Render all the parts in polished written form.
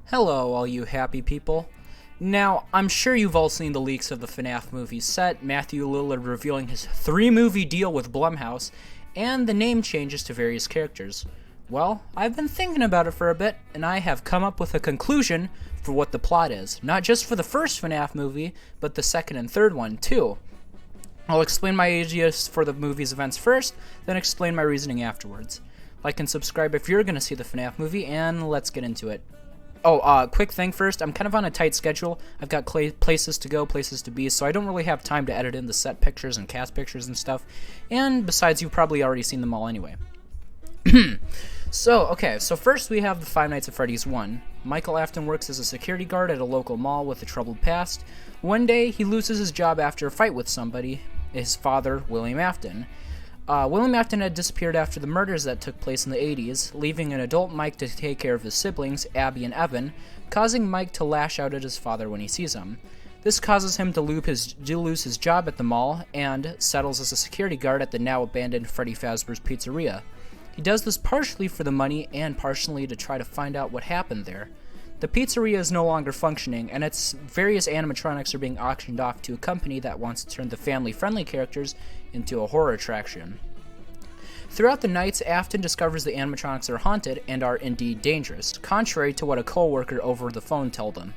Hello, all you happy people. Now, I'm sure you've all seen the leaks of the FNAF movie set, Matthew Lillard revealing his 3-movie deal with Blumhouse, and the name changes to various characters. Well, I've been thinking about it for a bit, and I have come up with a conclusion for what the plot is. Not just for the first FNAF movie, but the second and third one, too. I'll explain my ideas for the movie's events first, then explain my reasoning afterwards. Like and subscribe if you're going to see the FNAF movie, and let's get into it. Oh, quick thing first, I'm kind of on a tight schedule. I've got places to go, places to be, so I don't really have time to edit in the set pictures and cast pictures and stuff. And besides, you've probably already seen them all anyway. So first we have the Five Nights at Freddy's 1. Michael Afton works as a security guard at a local mall with a troubled past. One day, he loses his job after a fight with somebody, his father, William Afton. William Afton had disappeared after the murders that took place in the 80s, leaving an adult Mike to take care of his siblings, Abby and Evan, causing Mike to lash out at his father when he sees him. This causes him to lose his job at the mall and settles as a security guard at the now-abandoned Freddy Fazbear's Pizzeria. He does this partially for the money and partially to try to find out what happened there. The pizzeria is no longer functioning, and its various animatronics are being auctioned off to a company that wants to turn the family-friendly characters into a horror attraction. Throughout the nights, Afton discovers the animatronics are haunted and are indeed dangerous, contrary to what a co-worker over the phone told him.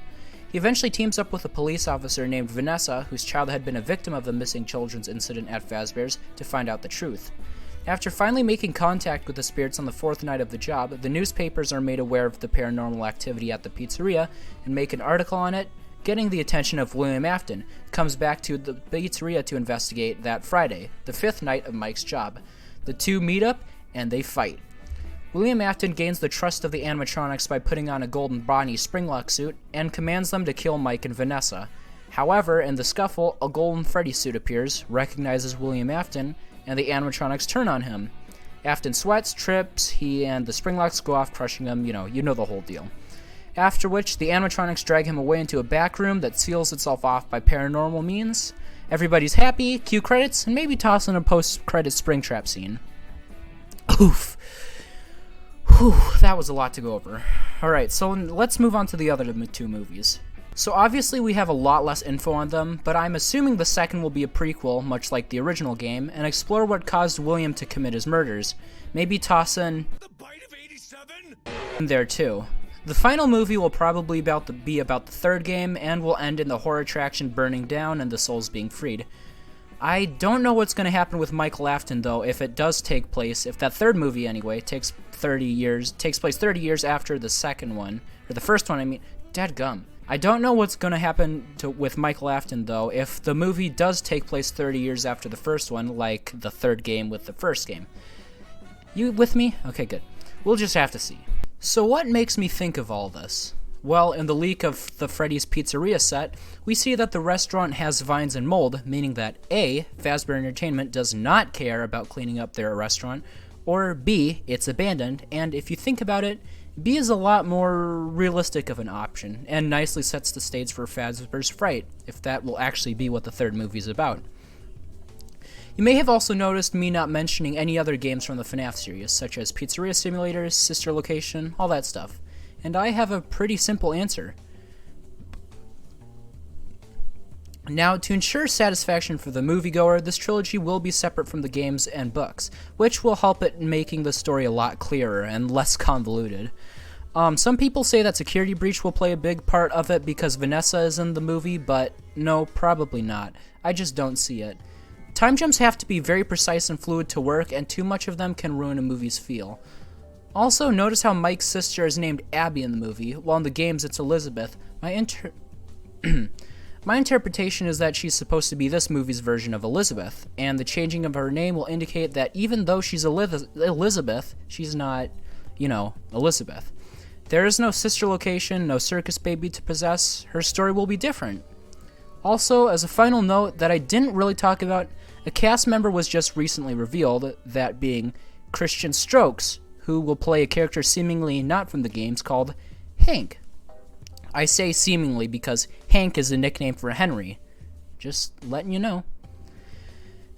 He eventually teams up with a police officer named Vanessa, whose child had been a victim of the missing children's incident at Fazbear's, to find out the truth. After finally making contact with the spirits on the fourth night of the job, the newspapers are made aware of the paranormal activity at the pizzeria and make an article on it, getting the attention of William Afton, who comes back to the pizzeria to investigate that Friday, the fifth night of Mike's job. The two meet up, and they fight. William Afton gains the trust of the animatronics by putting on a golden Bonnie Springlock suit and commands them to kill Mike and Vanessa. However, in the scuffle, a golden Freddy suit appears, recognizes William Afton, and the animatronics turn on him. Afton sweats, trips, he and the Springlocks go off crushing him, you know the whole deal. After which, the animatronics drag him away into a back room that seals itself off by paranormal means. Everybody's happy, cue credits, and maybe toss in a post-credit Springtrap scene. Oof. Whew, that was a lot to go over. Alright, so let's move on to the other two movies. So obviously we have a lot less info on them, but I'm assuming the second will be a prequel, much like the original game, and explore what caused William to commit his murders. Maybe toss in the Bite of 87 there too. The final movie will probably be about the third game, and will end in the horror attraction burning down and the souls being freed. I don't know what's going to happen with Michael Afton though, if it does take place, if that third movie anyway, takes place 30 years after the second one, or the first one, I mean, dadgum. I don't know what's going to happen with Michael Afton, though, if the movie does take place 30 years after the first one, like the third game with the first game. You with me? Okay, good. We'll just have to see. So what makes me think of all this? Well, in the leak of the Freddy's Pizzeria set, we see that the restaurant has vines and mold, meaning that A, Fazbear Entertainment does not care about cleaning up their restaurant, or B, it's abandoned, and if you think about it, B is a lot more realistic of an option, and nicely sets the stage for Fazbear's Fright, if that will actually be what the third movie is about. You may have also noticed me not mentioning any other games from the FNAF series, such as Pizzeria Simulators, Sister Location, all that stuff. And I have a pretty simple answer. Now, to ensure satisfaction for the moviegoer, this trilogy will be separate from the games and books, which will help it in making the story a lot clearer and less convoluted. Some people say that Security Breach will play a big part of it because Vanessa is in the movie, but no, probably not. I just don't see it. Time jumps have to be very precise and fluid to work, and too much of them can ruin a movie's feel. Also, notice how Mike's sister is named Abby in the movie, while in the games it's Elizabeth. My interpretation is that she's supposed to be this movie's version of Elizabeth, and the changing of her name will indicate that even though she's Elizabeth, she's not, Elizabeth. There is no sister location, no circus baby to possess. Her story will be different. Also, as a final note that I didn't really talk about, a cast member was just recently revealed, that being Christian Strokes, who will play a character seemingly not from the games called Hank. I say seemingly because Hank is a nickname for Henry. Just letting you know.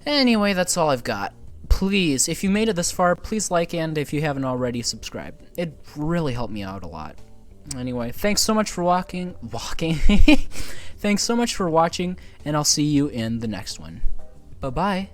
Anyway, that's all I've got. Please, if you made it this far, please like, and if you haven't already, subscribe. It really helped me out a lot. Anyway, thanks so much for walking. Thanks so much for watching, and I'll see you in the next one. Bye-bye.